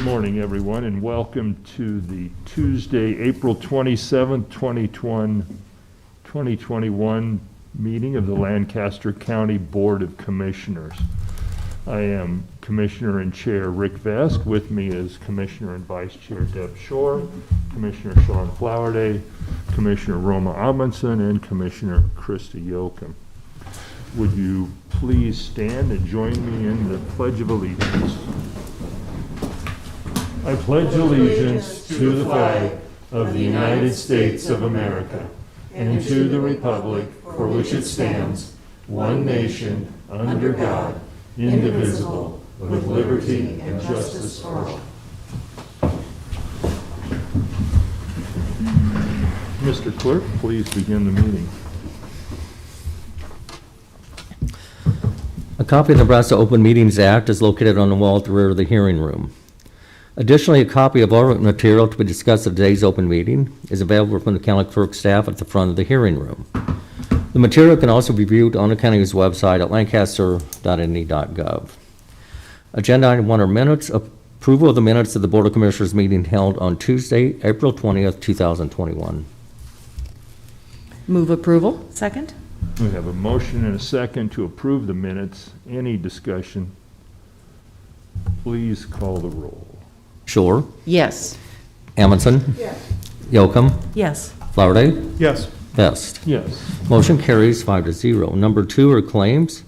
morning, everyone, and welcome to the Tuesday, April 27th, 2021 meeting of the Lancaster County Board of Commissioners. I am Commissioner and Chair Rick Vesk. With me is Commissioner and Vice Chair Deb Shore, Commissioner Sean Flowerday, Commissioner Roma Amundsen, and Commissioner Krista Yoakum. Would you please stand and join me in the Pledge of Allegiance? I pledge allegiance to the flag of the United States of America and to the republic for which it stands, one nation, under God, indivisible, with liberty and justice for all. Mr. Clerk, please begin the meeting. A copy of the Nebraska Open Meetings Act is located on the wall at the rear of the hearing room. Additionally, a copy of all written material to be discussed at today's open meeting is available from the county clerk staff at the front of the hearing room. The material can also be viewed on the county's website at lancaster.ne.gov. Agenda item 1 are minutes. Approval of the minutes of the Board of Commissioners meeting held on Tuesday, April 20th, 2021. Move approval. Second. We have a motion and a second to approve the minutes. Any discussion? Please call the roll. Shore. Yes. Amundsen. Yes. Yocum. Yes. Flowerday. Yes. Best. Yes. Motion carries 5-0. Number 2 are claims.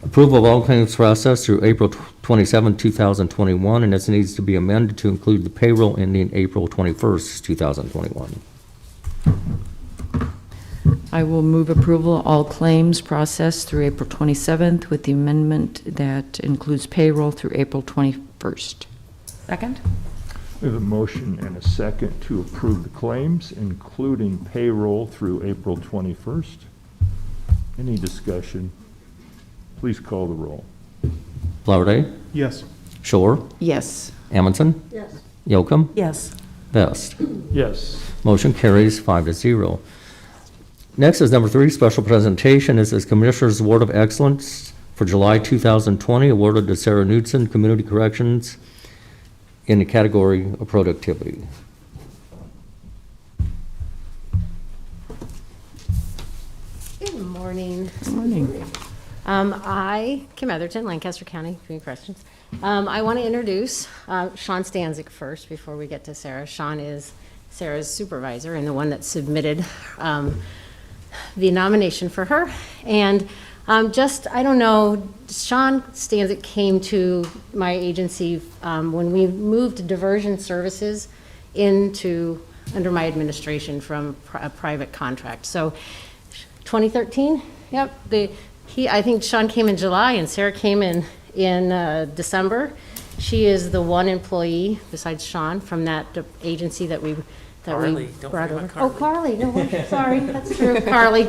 Approval of all claims processed through April 27, 2021, and this needs to be amended to include the payroll ending April 21st, 2021. I will move approval of all claims processed through April 27th with the amendment that includes payroll through April 21st. Second. We have a motion and a second to approve the claims, including payroll through April 21st. Any discussion? Please call the roll. Flowerday. Yes. Shore. Yes. Amundsen. Yes. Yocum. Yes. Best. Yes. Motion carries 5-0. Next is number 3, special presentation. This is Commissioner's Award of Excellence for July 2020, awarded to Sarah Knudsen, Community Corrections, in the category of productivity. Good morning. Good morning. Kim Etherton, Lancaster County Community Corrections. I want to introduce Sean Stanzik first before we get to Sarah. Sean is Sarah's supervisor and the one that submitted the nomination for her. And I don't know, Sean Stanzik came to my agency when we moved diversion services under my administration from a private contract. So 2013, yep. I think Sean came in July and Sarah came in December. She is the one employee besides Sean from that agency that we brought over. Oh, Carly, no, sorry, that's true, Carly.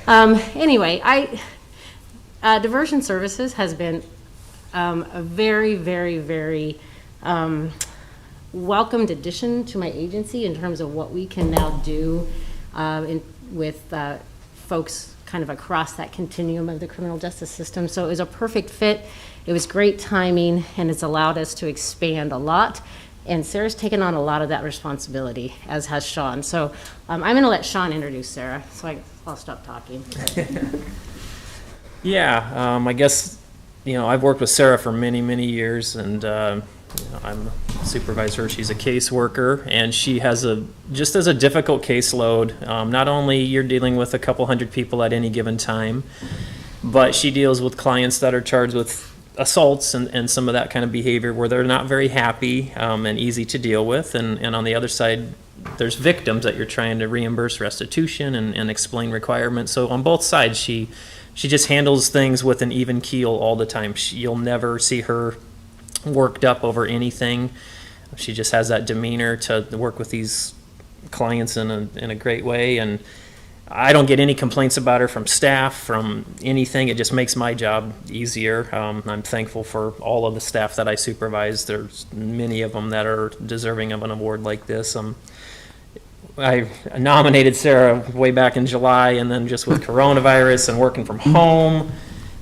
Anyway, diversion services has been a very, very, very welcomed addition to my agency in terms of what we can now do with folks kind of across that continuum of the criminal justice system. So it was a perfect fit. It was great timing, and it's allowed us to expand a lot. And Sarah's taken on a lot of that responsibility, as has Sean. So I'm going to let Sean introduce Sarah, so I'll stop talking. Yeah, I guess, I've worked with Sarah for many, many years, and I'm a supervisor. She's a caseworker, and she has just as a difficult caseload. Not only you're dealing with a couple hundred people at any given time, but she deals with clients that are charged with assaults and some of that kind of behavior where they're not very happy and easy to deal with. And on the other side, there's victims that you're trying to reimburse restitution and explain requirements. So on both sides, she just handles things with an even keel all the time. You'll never see her worked up over anything. She just has that demeanor to work with these clients in a great way. And I don't get any complaints about her from staff, from anything. It just makes my job easier. I'm thankful for all of the staff that I supervise. There's many of them that are deserving of an award like this. I nominated Sarah way back in July, and then just with coronavirus and working from home,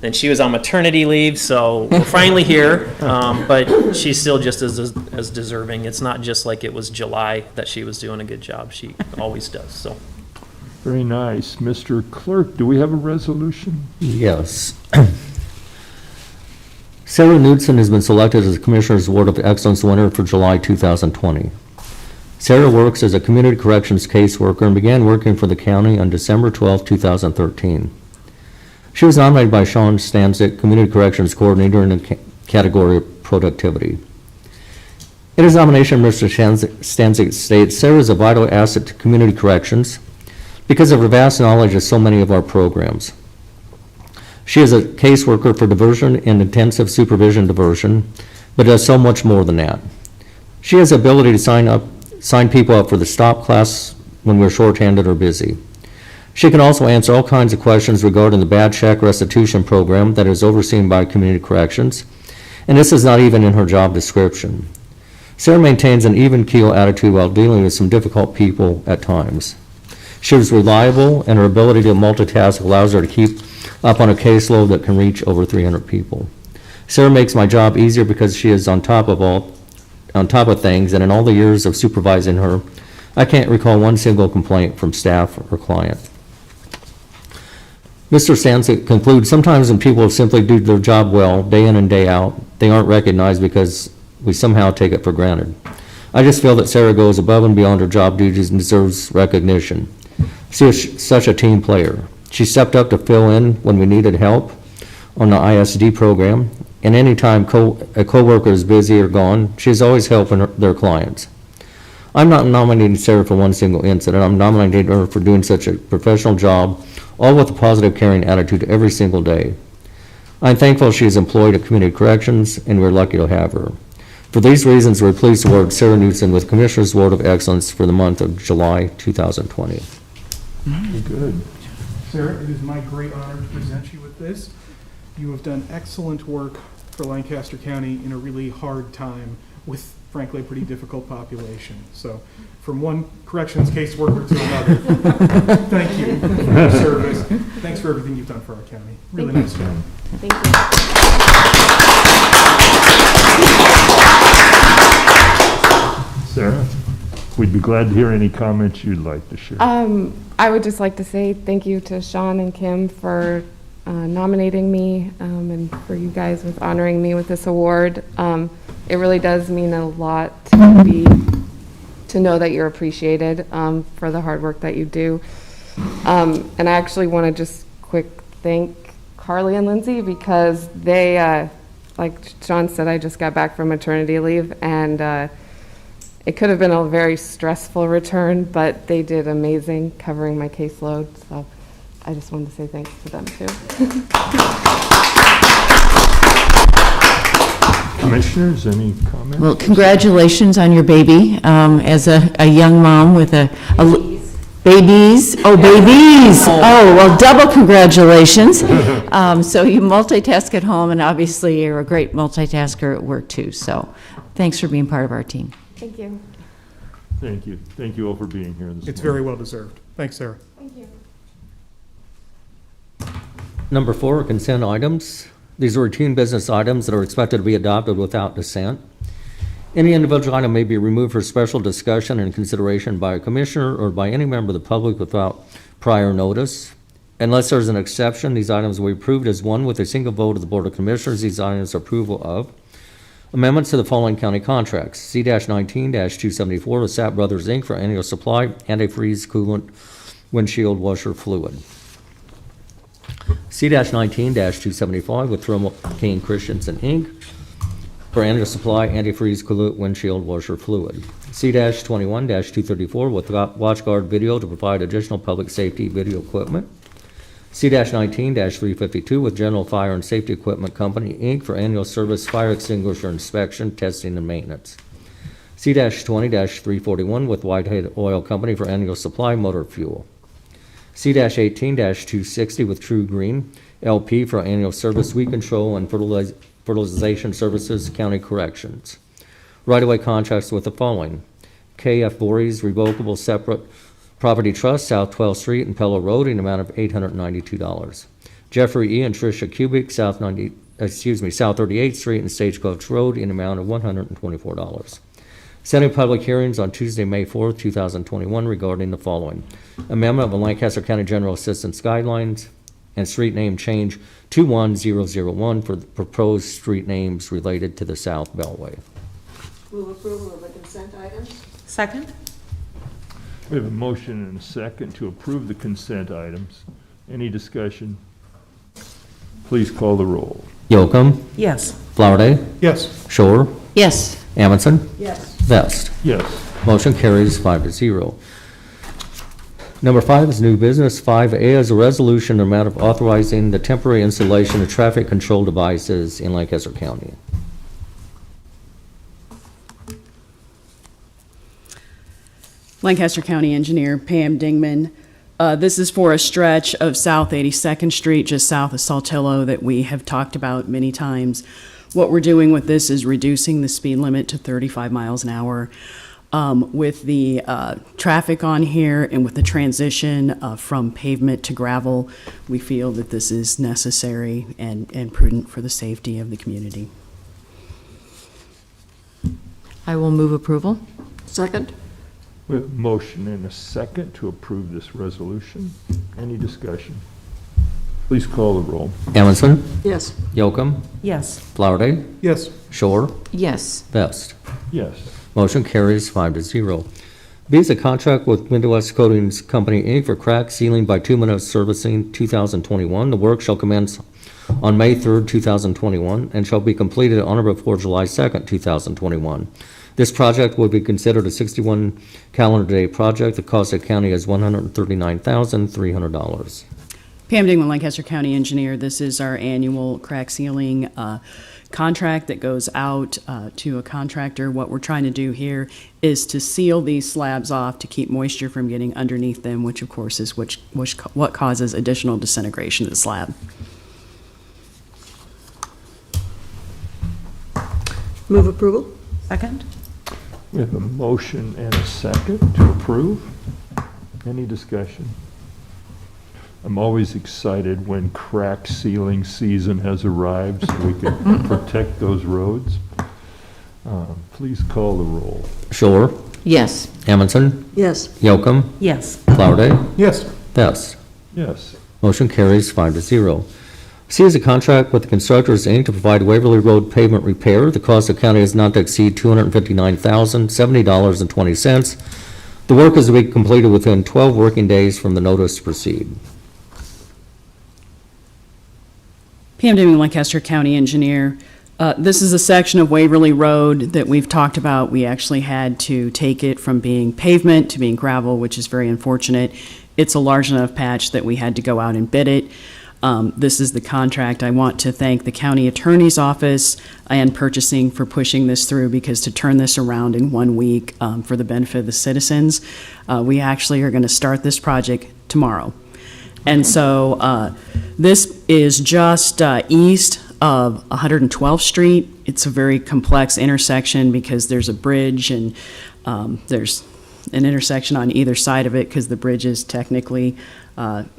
Then she was on maternity leave, so we're finally here. But she's still just as deserving. It's not just like it was July that she was doing a good job. She always does, so. Very nice. Mr. Clerk, do we have a resolution? Yes. Sarah Knudsen has been selected as the Commissioner's Award of Excellence winner for July 2020. Sarah works as a community corrections caseworker and began working for the county on December 12, 2013. She was nominated by Sean Stanzik, Community Corrections Coordinator, in the category of productivity. In his nomination, Mr. Stanzik states, Sarah is a vital asset to community corrections because of her vast knowledge of so many of our programs. She is a caseworker for diversion and intensive supervision diversion, but does so much more than that. She has the ability to sign people up for the stop class when we're shorthanded or busy. She can also answer all kinds of questions regarding the bad check restitution program that is overseen by Community Corrections, and this is not even in her job description. Sarah maintains an even keel attitude while dealing with some difficult people at times. She is reliable, and her ability to multitask allows her to keep up on a caseload that can reach over 300 people. Sarah makes my job easier because she is on top of things, and in all the years of supervising her, I can't recall one single complaint from staff or client. Mr. Stanzik concludes, sometimes when people simply do their job well, day in and day out, they aren't recognized because we somehow take it for granted. I just feel that Sarah goes above and beyond her job duties and deserves recognition. She is such a team player. She stepped up to fill in when we needed help on the ISD program, and anytime a coworker is busy or gone, she's always helping their clients. I'm not nominating Sarah for one single incident. I'm nominating her for doing such a professional job, all with a positive, caring attitude every single day. I'm thankful she is employed at Community Corrections, and we're lucky to have her. For these reasons, we're pleased to award Sarah Knudsen with Commissioner's Award of Excellence for the month of July 2020. Good. Sarah, it is my great honor to present you with this. You have done excellent work for Lancaster County in a really hard time with, frankly, a pretty difficult population. So, from one corrections caseworker to another, thank you for your service. Thanks for everything you've done for our county. Really nice job. Thank you. Sarah, we'd be glad to hear any comments you'd like to share. I would just like to say thank you to Sean and Kim for nominating me and for you guys with honoring me with this award. It really does mean a lot to know that you're appreciated for the hard work that you do. And I actually want to just quick thank Carly and Lindsay because they, like Sean said, I just got back from maternity leave, and it could have been a very stressful return, but they did amazing covering my caseload. So I just wanted to say thanks to them too. Commissioners, any comments? Well, congratulations on your baby. As a young mom with babies. Oh, babies. Oh, well, double congratulations. So you multitask at home, and obviously you're a great multitasker at work too. So thanks for being part of our team. Thank you. Thank you. Thank you all for being here this morning. It's very well deserved. Thanks, Sarah. Thank you. Number 4 are consent items. These are routine business items that are expected to be adopted without dissent. Any individual item may be removed for special discussion and consideration by a commissioner or by any member of the public without prior notice. Unless there's an exception, these items will be approved as one with a single vote of the Board of Commissioners. These items are approval of amendments to the following county contracts. C-19-274 with Sapp Brothers, Inc. for annual supply, antifreeze coolant, windshield washer fluid. C-19-275 with Thermo King Christensen, Inc. for annual supply, antifreeze coolant, windshield washer fluid. C-21-234 with WatchGuard Video to provide additional public safety video equipment. C-19-352 with General Fire and Safety Equipment Company, Inc. for annual service fire extinguisher inspection, testing, and maintenance. C-20-341 with Whitehead Oil Company for annual supply motor fuel. C-18-260 with True Green LP for annual service weed control and fertilization services, county corrections. Right-of-way contracts with the following: KF Voorhees Revocable Separate Property Trust, South 12th Street and Pello Road, in the amount of $892. Jeffrey E. and Tricia Kubik, South 38th Street and Stagecoach Road, in amount of $124. Setting public hearings on Tuesday, May 4th, 2021, regarding the following: amendment of the Lancaster County General Assistance Guidelines and street name change 21001 for the proposed street names related to the South Beltway. Move approval of the consent items? Second? We have a motion and a second to approve the consent items. Any discussion? Please call the roll. Yocum, Yes. Flowerday, Yes. Shore, Yes. Amundson, Yes. Vest. Yes. Motion carries 5-0. Number 5 is new business. 5A is a resolution in the matter of authorizing the temporary installation of traffic control devices in Lancaster County. Lancaster County Engineer Pam Dingman. This is for a stretch of South 82nd Street, just south of Saltillo, that we have talked about many times. What we're doing with this is reducing the speed limit to 35 miles an hour. With the traffic on here and with the transition from pavement to gravel, we feel that this is necessary and prudent for the safety of the community. I will move approval. Second? We have a motion and a second to approve this resolution. Any discussion? Please call the roll. Amundson, Yes. Yocum, Yes. Flowerday, Yes. Shore, Yes. Vest. Yes. Motion carries 5-0. B is a contract with Midwest Coatings Company, Inc. for crack sealing bituminous servicing 2021. The work shall commence on May 3rd, 2021, and shall be completed on or before July 2nd, 2021. This project will be considered a 61 calendar day project. The cost of the county is $139,300. Pam Dingman, Lancaster County Engineer. This is our annual crack sealing contract that goes out to a contractor. What we're trying to do here is to seal these slabs off to keep moisture from getting underneath them, which of course is what causes additional disintegration of the slab. Move approval? Second? We have a motion and a second to approve. Any discussion? I'm always excited when crack sealing season has arrived so we can protect those roads. Please call the roll. Shore, Yes. Amundson, Yes. Yocum, Yes. Flowerday, Yes. Vest. Yes. Motion carries 5-0. C is a contract with the Constructors, Inc. to provide Waverly Road pavement repair. The cost of county is not to exceed $259,070.20. The work is to be completed within 12 working days from the notice to proceed. Pam Dingman, Lancaster County Engineer. This is a section of Waverly Road that we've talked about. We actually had to take it from being pavement to being gravel, which is very unfortunate. It's a large enough patch that we had to go out and bid it. This is the contract. I want to thank the county attorney's office and purchasing for pushing this through, because to turn this around in 1 week for the benefit of the citizens, we actually are going to start this project tomorrow. And so this is just east of 112th Street. It's a very complex intersection because there's a bridge and there's an intersection on either side of it because the bridge is technically on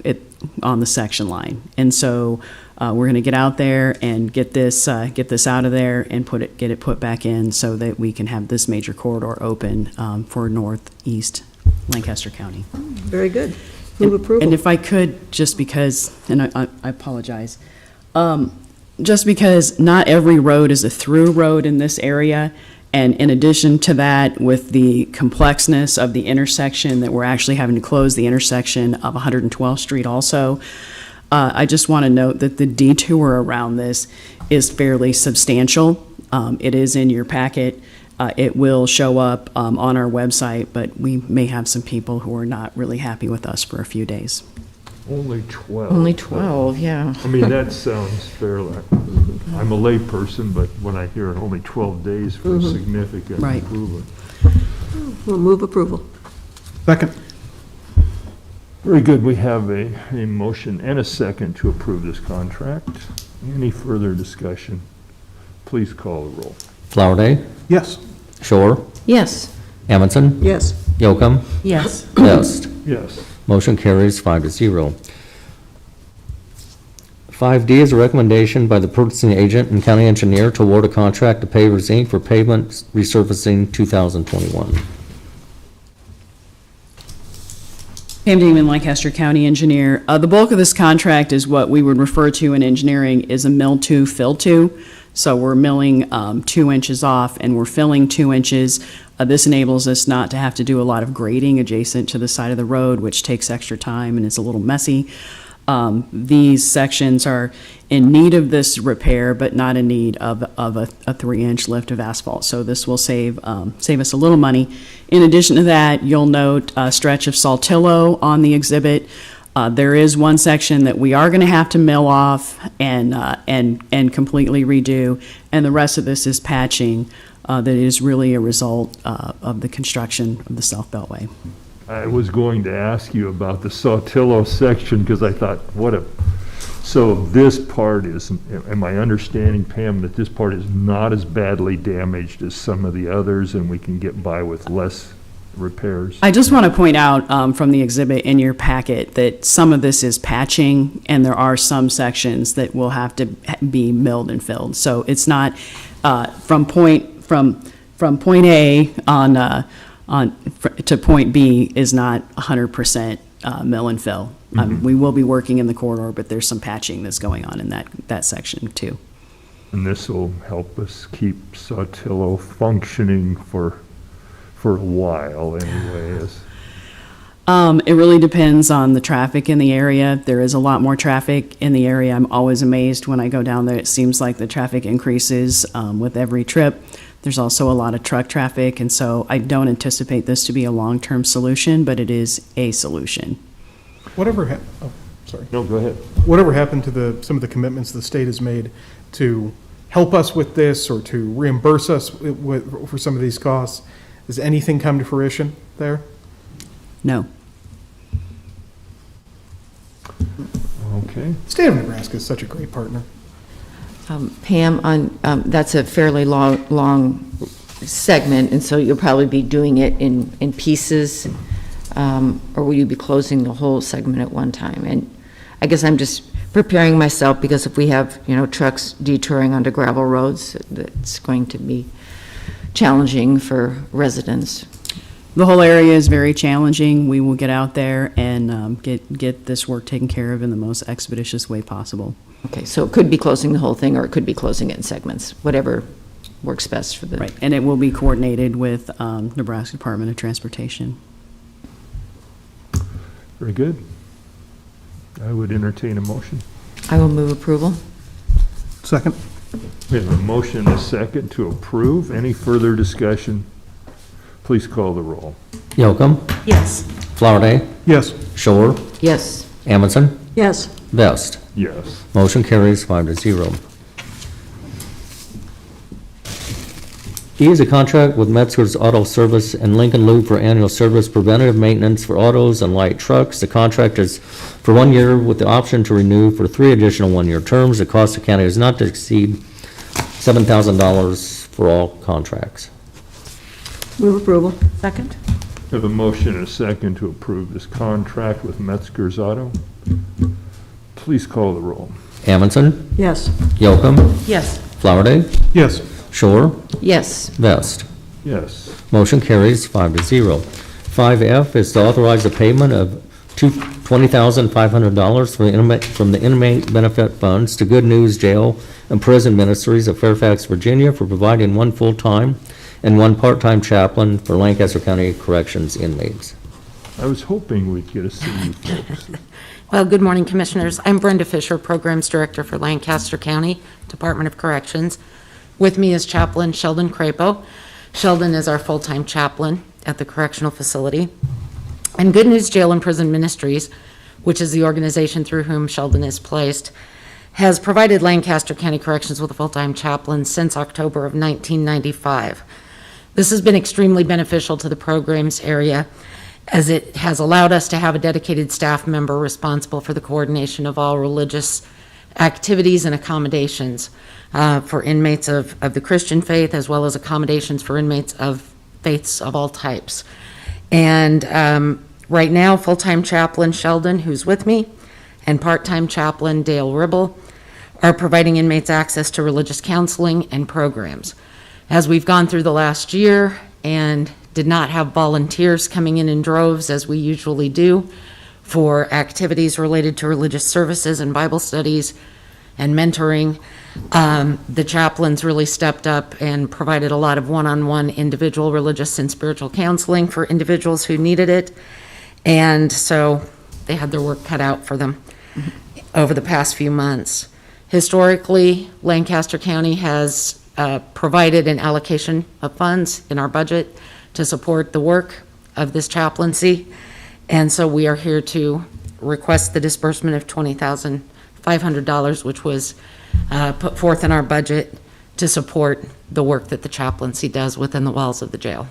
the section line. And so we're going to get out there and get this out of there and get it put back in so that we can have this major corridor open for northeast Lancaster County. Very good. Move approval. And if I could, just because, and I apologize, just because not every road is a through road in this area, and in addition to that, with the complexness of the intersection, that we're actually having to close the intersection of 112th Street also, I just want to note that the detour around this is fairly substantial. It is in your packet. It will show up on our website, but we may have some people who are not really happy with us for a few days. Only 12. Only 12, yeah. I mean, that sounds fairly, I'm a layperson, but when I hear only 12 days for significant Right. improvement. We'll move approval. Second? Very good. We have a motion and a second to approve this contract. Any further discussion? Please call the roll. Flowerday, Yes. Shore, Yes. Amundson, Yes. Yocum, Yes. Vest. Yes. Motion carries 5-0. 5D is a recommendation by the purchasing agent and county engineer to award a contract to Pavers Inc. for pavement resurfacing 2021. Pam Damon, Lancaster County Engineer. The bulk of this contract is what we would refer to in engineering is a mill to, fill to. So we're milling 2 inches off and we're filling 2 inches. This enables us not to have to do a lot of grading adjacent to the side of the road, which takes extra time and is a little messy. These sections are in need of this repair, but not in need of a 3-inch lift of asphalt. So this will save us a little money. In addition to that, you'll note a stretch of Saltillo on the exhibit. There is one section that we are going to have to mill off and completely redo, and the rest of this is patching that is really a result of the construction of the South Beltway. I was going to ask you about the Saltillo section, because I thought, so this part is, am I understanding, Pam, that this part is not as badly damaged as some of the others, and we can get by with less repairs? I just want to point out from the exhibit in your packet that some of this is patching, and there are some sections that will have to be milled and filled. So it's not from point A to point B is not 100% mill and fill. We will be working in the corridor, but there's some patching that's going on in that section too. And this will help us keep Saltillo functioning for a while anyways. It really depends on the traffic in the area. There is a lot more traffic in the area. I'm always amazed when I go down there. It seems like the traffic increases with every trip. There's also a lot of truck traffic, and so I don't anticipate this to be a long-term solution, but it is a solution. Whatever No, go ahead. Whatever happened to some of the commitments the state has made to help us with this or to reimburse us for some of these costs? Has anything come to fruition there? No. Okay. State of Nebraska is such a great partner. Pam, that's a fairly long segment, and so you'll probably be doing it in pieces, or will you be closing the whole segment at one time? And I guess I'm just preparing myself, because if we have, trucks detouring onto gravel roads, it's going to be challenging for residents. The whole area is very challenging. We will get out there and get this work taken care of in the most expeditious way possible. Okay, so it could be closing the whole thing, or it could be closing it in segments, whatever works best for the... Right, and it will be coordinated with Nebraska Department of Transportation. Very good. I would entertain a motion. I will move approval. Second. We have a motion and a second to approve. Any further discussion? Please call the roll. Yocum, Yes. Flowerday, Yes. Shore, Yes. Amundson, Yes. Vest. Yes. Motion carries 5-0. E is a contract with Metzger's Auto Service and Lincoln Loop for annual service preventative maintenance for autos and light trucks. The contract is for 1 year with the option to renew for 3 additional 1-year terms. The cost of county is not to exceed $7,000 for all contracts. Move approval. Second? We have a motion and a second to approve this contract with Metzger's Auto. Please call the roll. Amundson, Yes. Yocum, Yes. Flowerday, Yes. Shore, Yes. Vest. Yes. Motion carries 5-0. 5F is to authorize the payment of $20,500 from the inmate benefit funds to Good News Jail and Prison Ministries of Fairfax, Virginia, for providing 1 full-time and 1 part-time chaplain for Lancaster County Corrections inmates. I was hoping we'd get to see you folks. Well, good morning, Commissioners. I'm Brenda Fisher, Programs Director for Lancaster County Department of Corrections. With me is Chaplain Sheldon Crapo. Sheldon is our full-time chaplain at the correctional facility. And Good News Jail and Prison Ministries, which is the organization through whom Sheldon is placed, has provided Lancaster County Corrections with a full-time chaplain since October of 1995. This has been extremely beneficial to the programs area, as it has allowed us to have a dedicated staff member responsible for the coordination of all religious activities and accommodations for inmates of the Christian faith, as well as accommodations for inmates of faiths of all types. And right now, full-time chaplain Sheldon, who's with me, and part-time chaplain Dale Ribble are providing inmates access to religious counseling and programs. As we've gone through the last year and did not have volunteers coming in droves as we usually do for activities related to religious services and Bible studies and mentoring, the chaplains really stepped up and provided a lot of one-on-one individual religious and spiritual counseling for individuals who needed it. And so they had their work cut out for them over the past few months. Historically, Lancaster County has provided an allocation of funds in our budget to support the work of this chaplaincy. And so we are here to request the disbursement of $20,500, which was put forth in our budget to support the work that the chaplaincy does within the walls of the jail.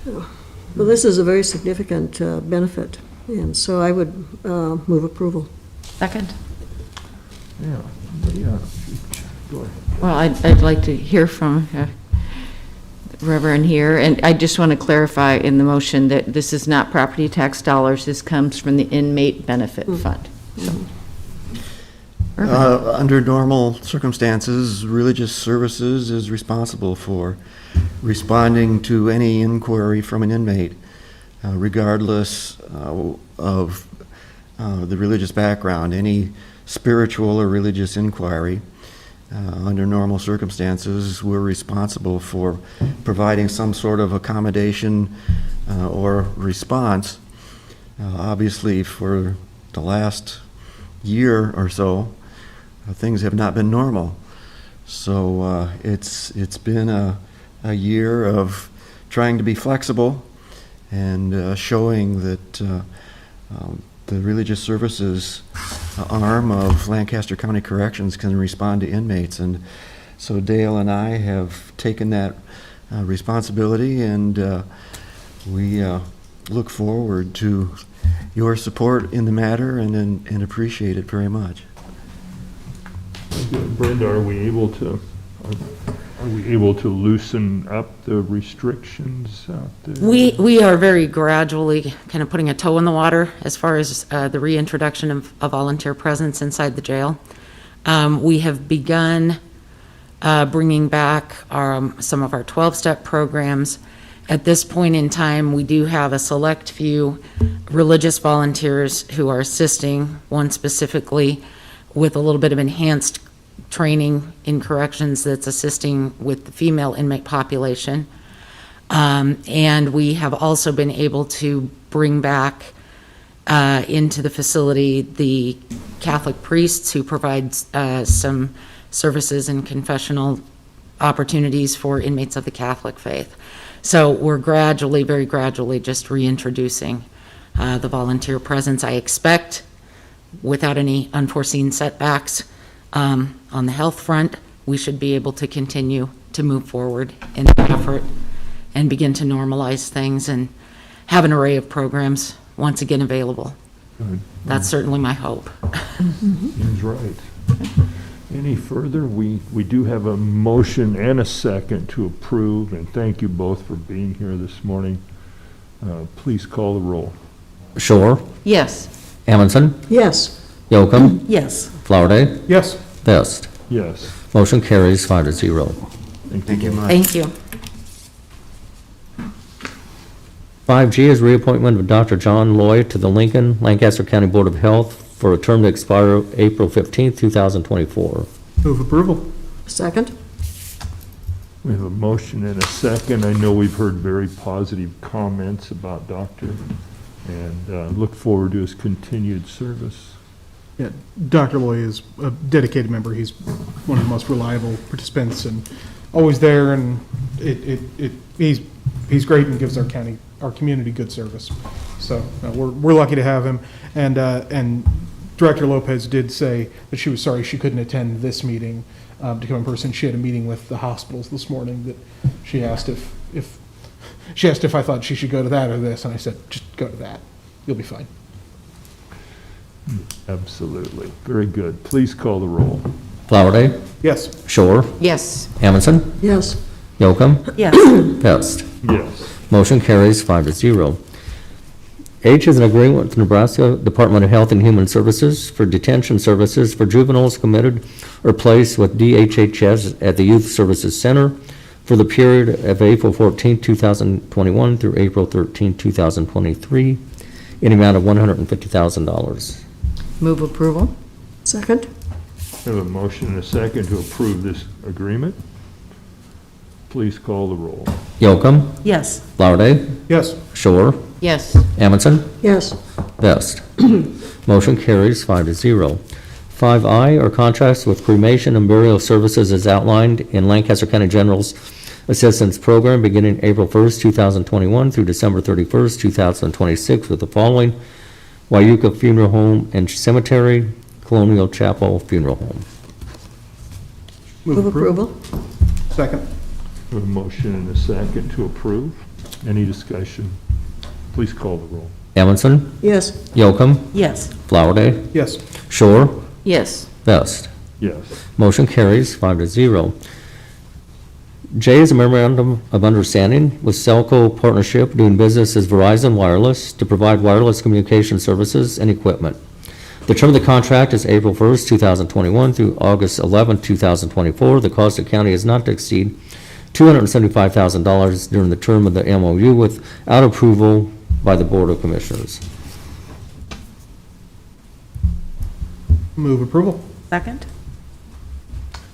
Well, this is a very significant benefit, and so I would move approval. Second? Yeah, go ahead. Well, I'd like to hear from Reverend here, and I just want to clarify in the motion that this is not property tax dollars, this comes from the inmate benefit fund. Under normal circumstances, religious services is responsible for responding to any inquiry from an inmate, regardless of the religious background. Any spiritual or religious inquiry, under normal circumstances, we're responsible for providing some sort of accommodation or response. Obviously, for the last year or so, things have not been normal. So it's been a year of trying to be flexible and showing that the religious services arm of Lancaster County Corrections can respond to inmates. And so Dale and I have taken that responsibility, and we look forward to your support in the matter and appreciate it very much. Brenda, are we able to loosen up the restrictions out there? We are very gradually kind of putting a toe in the water as far as the reintroduction of a volunteer presence inside the jail. We have begun bringing back some of our 12-step programs. At this point in time, we do have a select few religious volunteers who are assisting, one specifically with a little bit of enhanced training in corrections that's assisting with the female inmate population. And we have also been able to bring back into the facility the Catholic priests who provide some services and confessional opportunities for inmates of the Catholic faith. So we're gradually, very gradually, just reintroducing the volunteer presence. I expect, without any unforeseen setbacks on the health front, we should be able to continue to move forward in that effort and begin to normalize things and have an array of programs once again available. Good. That's certainly my hope. Seems right. Any further? We do have a motion and a second to approve, and thank you both for being here this morning. Please call the roll. Shore, Yes. Amundson, Yes. Yocum, Yes. Flowerday, Yes. Vest. Yes. Motion carries 5-0. Thank you much. Thank you. 5G is reappointment of Dr. John Lloyd to the Lincoln, Lancaster County Board of Health for a term to expire April 15th, 2024. Move approval. Second? We have a motion and a second. I know we've heard very positive comments about Doctor, and look forward to his continued service. Yeah, Dr. Loy is a dedicated member. He's one of the most reliable participants and always there, and he's great and gives our community good service. So we're lucky to have him. And Director Lopez did say that she was sorry she couldn't attend this meeting to come in person. She had a meeting with the hospitals this morning that she asked if I thought she should go to that or this, and I said, just go to that. You'll be fine. Absolutely. Very good. Please call the roll. Flowerday, Yes. Shore, Yes. Amundson, Yes. Yocum, Yes. Vest. Yes. Motion carries 5-0. H is an agreement with Nebraska Department of Health and Human Services for detention services for juveniles committed or placed with DHHS at the Youth Services Center for the period of April 14, 2021 through April 13, 2023, in the amount of $150,000. Move approval? Second? We have a motion and a second to approve this agreement. Please call the roll. Yocum, Yes. Flowerday, Yes. Shore, Yes. Amundson, Yes. Vest. Motion carries 5-0. 5I are contracts with cremation and burial services as outlined in Lancaster County General's Assistance Program beginning April 1st, 2021 through December 31st, 2026 with the following: Wyuka Funeral Home and Cemetery, Colonial Chapel Funeral Home. Move approval? Second. We have a motion and a second to approve. Any discussion? Please call the roll. Amundson, Yes. Yocum, Yes. Flowerday, Yes. Shore, Yes. Vest. Yes. Motion carries 5-0. J is a memorandum of understanding with Celco Partnership doing business as Verizon Wireless to provide wireless communication services and equipment. The term of the contract is April 1st, 2021 through August 11th, 2024. The cost of county is not to exceed $275,000 during the term of the MOU without approval by the Board of Commissioners. Move approval? Second?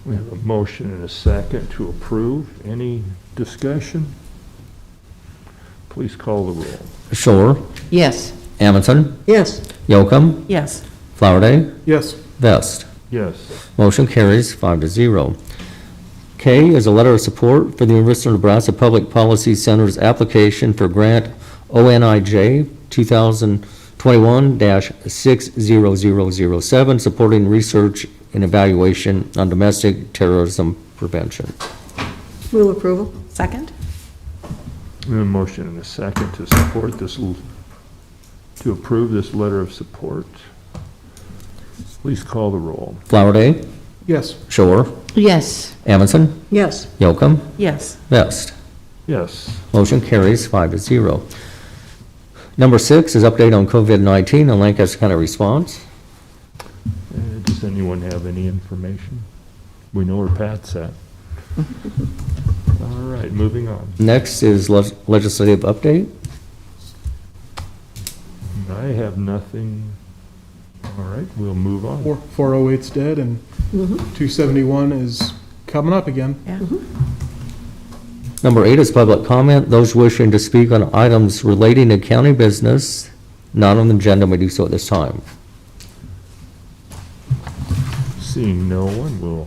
We have a motion and a second to approve. Any discussion? Please call the roll. Shore, Yes. Amundson, Yes. Yocum, Yes. Flowerday, Yes. Vest. Yes. Motion carries 5-0. K is a letter of support for the University of Nebraska Public Policy Center's application for grant ONIJ 2021-60007, supporting research and evaluation on domestic terrorism prevention. Move approval? Second? We have a motion and a second to support this, to approve this letter of support. Please call the roll. Flowerday, Yes. Shore, Yes. Amundson, Yes. Yocum, Yes. Vest. Yes. Motion carries 5-0. Number 6 is update on COVID-19 and Lancaster County response. Does anyone have any information? We know where Pat's at. All right, moving on. Next is legislative update. I have nothing. All right, we'll move on. 408's dead, and 271 is coming up again. Yeah. Number 8 is public comment. Those wishing to speak on items relating to county business not on the agenda may do so at this time. Seeing no one, we'll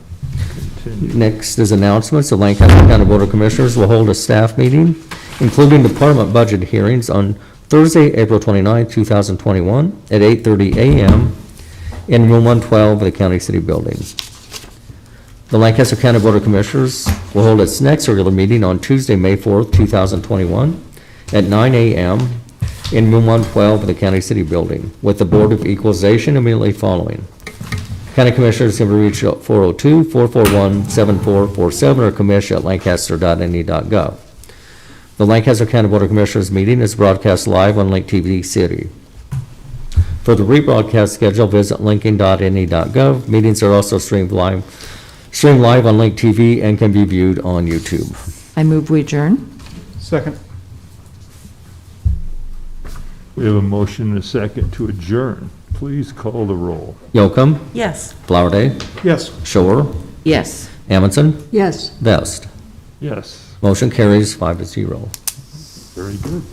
continue. Next is announcements. The Lancaster County Board of Commissioners will hold a staff meeting, including department budget hearings on Thursday, April 29, 2021, at 8:30 a.m. in Room 112 of the County City Building. The Lancaster County Board of Commissioners will hold its next regular meeting on Tuesday, May 4th, 2021, at 9 a.m. in Room 112 of the County City Building, with the Board of Equalization immediately following. County Commissioners can be reached at 402-441-7447 or commish@lancaster.ne.gov. The Lancaster County Board of Commissioners meeting is broadcast live on Link TV City. For the rebroadcast schedule, visit lincoln.ne.gov. Meetings are also streamed live on Link TV and can be viewed on YouTube. I move we adjourn. Second. We have a motion and a second to adjourn. Please call the roll. Yocum, Yes. Flowerday, Yes. Shore, Yes. Amundson, Yes. Vest. Yes, Motion carries 5-0. very good.